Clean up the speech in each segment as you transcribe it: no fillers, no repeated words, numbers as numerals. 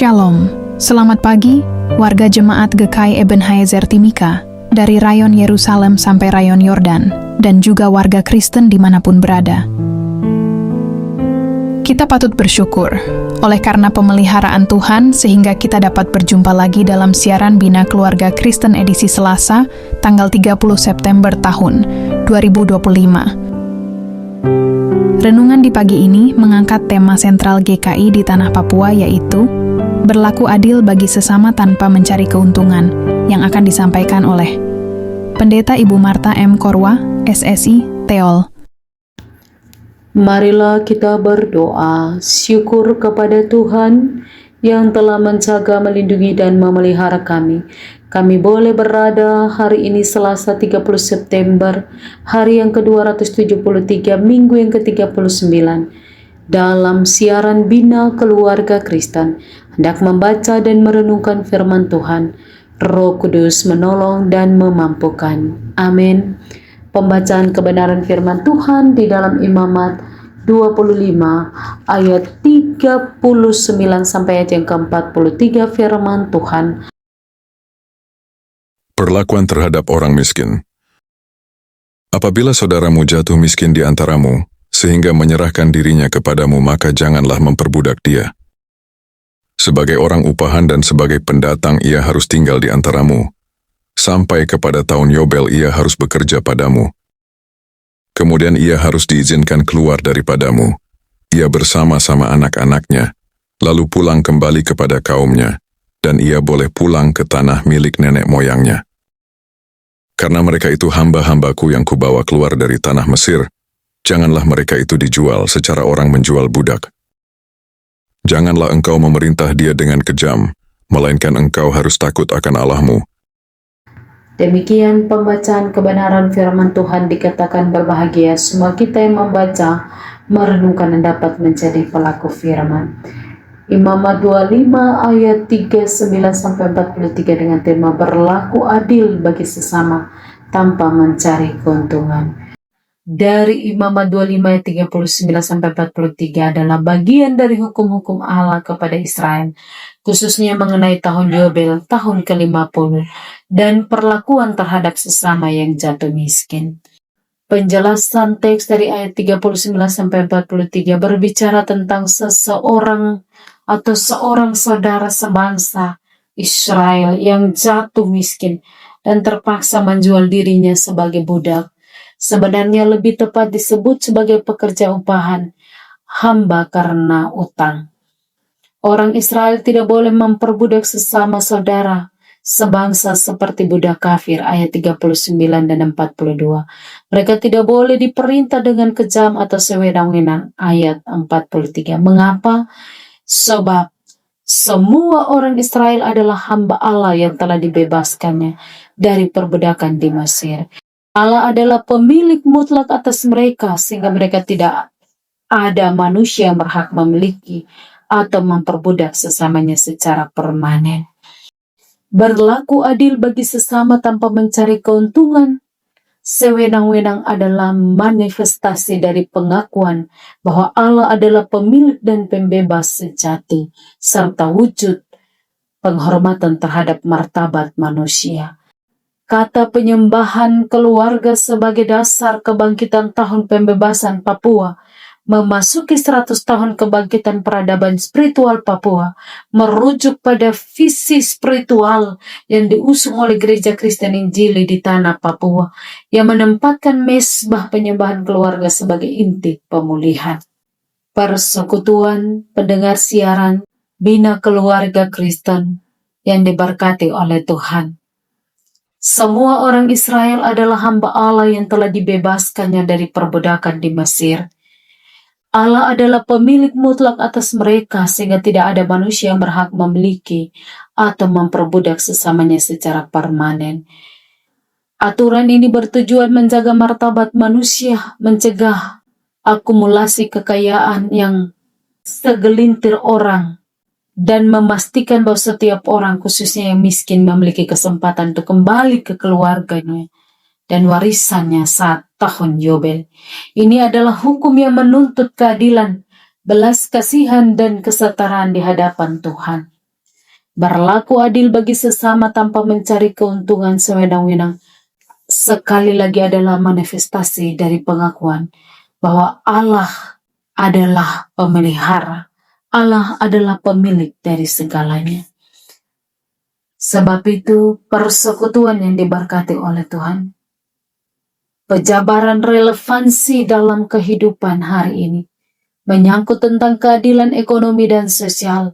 Shalom, selamat pagi, warga jemaat GKI Ebenezer Timika, dari rayon Yerusalem sampai rayon Yordan, dan juga warga Kristen dimanapun berada. Kita patut bersyukur, oleh karena pemeliharaan Tuhan sehingga kita dapat berjumpa lagi dalam siaran Bina Keluarga Kristen edisi Selasa, tanggal 30 September tahun 2025. Renungan di pagi ini mengangkat tema sentral GKI di Tanah Papua, yaitu berlaku adil bagi sesama tanpa mencari keuntungan, yang akan disampaikan oleh Pendeta Ibu Marta M. Korwa, SSI, Teol. Marilah kita berdoa, syukur kepada Tuhan yang telah menjaga, melindungi, dan memelihara kami. Kami boleh berada hari ini Selasa 30 September, hari yang ke-273, minggu yang ke-39, dalam siaran Bina Keluarga Kristen, hendak membaca dan merenungkan firman Tuhan. Roh Kudus menolong dan memampukan. Amin. Pembacaan kebenaran firman Tuhan di dalam Imamat 25 ayat 39 sampai ayat yang ke-43. Firman Tuhan. Perlakuan terhadap orang miskin. Apabila saudaramu jatuh miskin di antaramu, sehingga menyerahkan dirinya kepadamu, maka janganlah memperbudak dia. Sebagai orang upahan dan sebagai pendatang ia harus tinggal di antaramu. Sampai kepada tahun Yobel ia harus bekerja padamu. Kemudian ia harus diizinkan keluar daripadamu. Ia bersama-sama anak-anaknya, lalu pulang kembali kepada kaumnya, dan ia boleh pulang ke tanah milik nenek moyangnya. Karena mereka itu hamba-hambaku yang kubawa keluar dari tanah Mesir, janganlah mereka itu dijual secara orang menjual budak. Janganlah engkau memerintah dia dengan kejam, melainkan engkau harus takut akan Allahmu. Demikian pembacaan kebenaran firman Tuhan. Dikatakan berbahagia semua kita yang membaca, merenungkan, dan dapat menjadi pelaku firman. Imamat 25 ayat 39-43 dengan tema berlaku adil bagi sesama tanpa mencari keuntungan. Dari Imamat 25 ayat 39-43 adalah bagian dari hukum-hukum Allah kepada Israel, khususnya mengenai tahun Yobel, tahun ke-50, dan perlakuan terhadap sesama yang jatuh miskin. Penjelasan teks dari ayat 39-43 berbicara tentang seseorang atau seorang saudara sebangsa Israel yang jatuh miskin dan terpaksa menjual dirinya sebagai budak. Sebenarnya lebih tepat disebut sebagai pekerja upahan, hamba karena utang. Orang Israel tidak boleh memperbudak sesama saudara sebangsa seperti budak kafir, ayat 39 dan 42. Mereka tidak boleh diperintah dengan kejam atau sewenang-wenang, ayat 43. Mengapa? Sebab semua orang Israel adalah hamba Allah yang telah dibebaskannya dari perbudakan di Mesir. Allah adalah pemilik mutlak atas mereka, sehingga mereka tidak ada manusia yang berhak memiliki atau memperbudak sesamanya secara permanen. Berlaku adil bagi sesama tanpa mencari keuntungan sewenang-wenang adalah manifestasi dari pengakuan bahwa Allah adalah pemilik dan pembebas sejati, serta wujud penghormatan terhadap martabat manusia. Kata penyembahan keluarga sebagai dasar kebangkitan tahun pembebasan Papua, memasuki 100 tahun kebangkitan peradaban spiritual Papua, merujuk pada visi spiritual yang diusung oleh Gereja Kristen Injili di tanah Papua, yang menempatkan mezbah penyembahan keluarga sebagai inti pemulihan. Persekutuan pendengar siaran Bina Keluarga Kristen yang diberkati oleh Tuhan. Semua orang Israel adalah hamba Allah yang telah dibebaskannya dari perbudakan di Mesir. Allah adalah pemilik mutlak atas mereka, sehingga tidak ada manusia yang berhak memiliki atau memperbudak sesamanya secara permanen. Aturan ini bertujuan menjaga martabat manusia, mencegah akumulasi kekayaan yang segelintir orang, dan memastikan bahwa setiap orang, khususnya yang miskin, memiliki kesempatan untuk kembali ke keluarganya dan warisannya saat tahun Yobel. Ini adalah hukum yang menuntut keadilan, belas kasihan, dan kesetaraan di hadapan Tuhan. berlaku adil bagi sesama tanpa mencari keuntungan sewenang-wenang, sekali lagi adalah manifestasi dari pengakuan bahwa Allah adalah pemelihara, Allah adalah pemilik dari segalanya. Sebab itu, persekutuan yang diberkati oleh Tuhan, pejabaran relevansi dalam kehidupan hari ini, menyangkut tentang keadilan ekonomi dan sosial.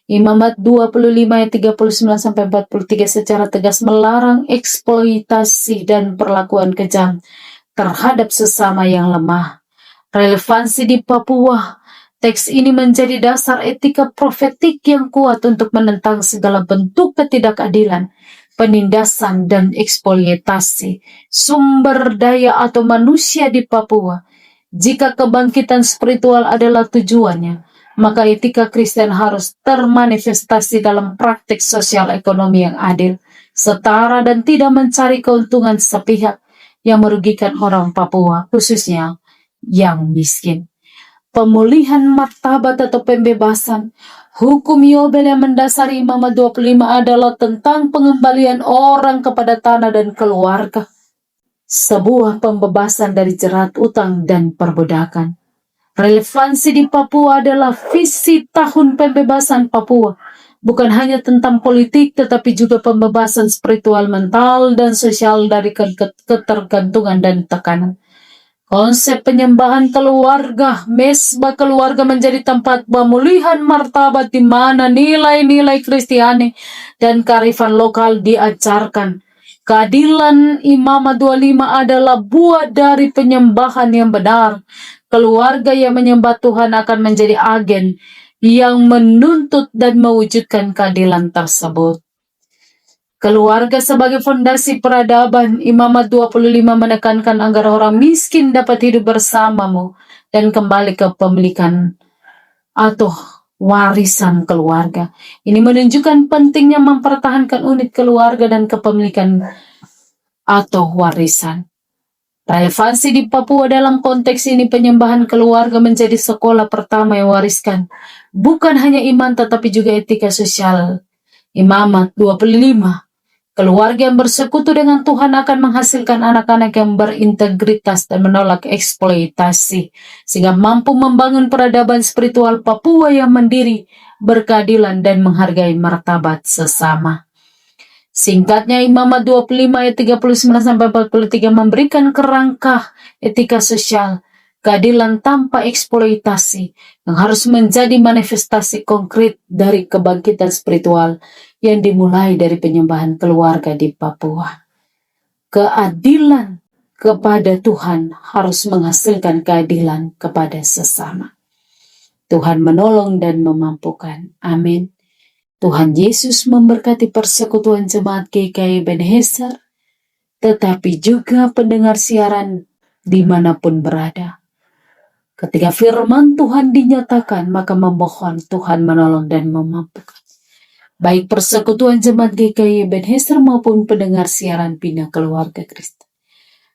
Imamat 25 ayat 39-43 secara tegas melarang eksploitasi dan perlakuan kejam terhadap sesama yang lemah. Relevansi di Papua, teks ini menjadi dasar etika profetik yang kuat untuk menentang segala bentuk ketidakadilan, penindasan dan eksploitasi sumber daya atau manusia di Papua. Jika kebangkitan spiritual adalah tujuannya, maka etika Kristen harus termanifestasi dalam praktik sosial ekonomi yang adil, setara dan tidak mencari keuntungan sepihak yang merugikan orang Papua, khususnya yang miskin. Pemulihan martabat atau pembebasan. Hukum Yobel yang mendasari Imamat 25 adalah tentang pengembalian orang kepada tanah dan keluarga. Sebuah pembebasan dari jerat utang dan perbudakan. Relevansi di Papua adalah visi tahun pembebasan Papua. Bukan hanya tentang politik, tetapi juga pembebasan spiritual, mental, dan sosial dari ketergantungan dan tekanan. Konsep penyembahan keluarga, mesbah keluarga menjadi tempat pemulihan martabat di mana nilai-nilai Kristiani dan kearifan lokal diajarkan. Keadilan Imamat 25 adalah buah dari penyembahan yang benar. Keluarga yang menyembah Tuhan akan menjadi agen yang menuntut dan mewujudkan keadilan tersebut. Keluarga sebagai fondasi peradaban, Imamat 25 menekankan agar orang miskin dapat hidup bersamamu dan kembali ke pemilikan atau warisan keluarga. Ini menunjukkan pentingnya mempertahankan unit keluarga dan kepemilikan atau warisan. Relevansi di Papua dalam konteks ini, penyembahan keluarga menjadi sekolah pertama yang wariskan bukan hanya iman tetapi juga etika sosial. Imamat 25. Keluarga yang bersekutu dengan Tuhan akan menghasilkan anak-anak yang berintegritas dan menolak eksploitasi, sehingga mampu membangun peradaban spiritual Papua yang mandiri, berkeadilan, dan menghargai martabat sesama. Singkatnya, Imamat 25 ayat 39-43 memberikan kerangka etika sosial, keadilan tanpa eksploitasi, yang harus menjadi manifestasi konkret dari kebangkitan spiritual yang dimulai dari penyembahan keluarga di Papua. Keadilan kepada Tuhan harus menghasilkan keadilan kepada sesama. Tuhan menolong dan memampukan. Amin. Tuhan Yesus memberkati persekutuan jemaat GKI Ebenezer, tetapi juga pendengar siaran dimanapun berada. Ketika firman Tuhan dinyatakan, maka memohon Tuhan menolong dan memampukan. Baik persekutuan jemaat GKI Ebenezer maupun pendengar siaran Bina Keluarga Kristen.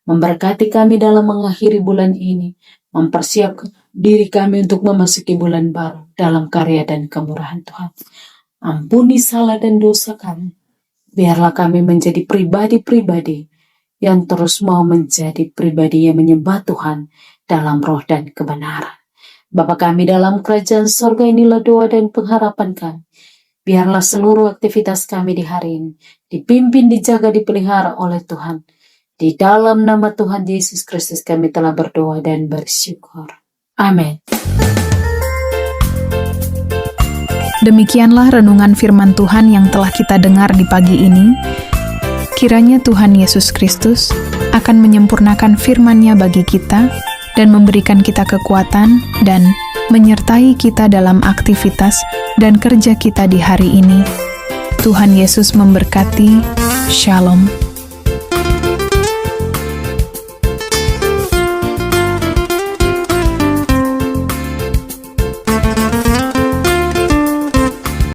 Memberkati kami dalam mengakhiri bulan ini, mempersiapkan diri kami untuk memasuki bulan baru dalam karya dan kemurahan Tuhan. Ampuni salah dan dosa kami. Biarlah kami menjadi pribadi-pribadi yang terus mau menjadi pribadi yang menyembah Tuhan dalam roh dan kebenaran. Bapa kami dalam kerajaan sorga, inilah doa dan pengharapan kami. Biarlah seluruh aktivitas kami di hari ini dipimpin, dijaga, dipelihara oleh Tuhan. Di dalam nama Tuhan Yesus Kristus kami telah berdoa dan bersyukur. Amin. Demikianlah renungan firman Tuhan yang telah kita dengar di pagi ini. Kiranya Tuhan Yesus Kristus akan menyempurnakan firman-Nya bagi kita dan memberikan kita kekuatan dan menyertai kita dalam aktivitas dan kerja kita di hari ini. Tuhan Yesus memberkati. Shalom.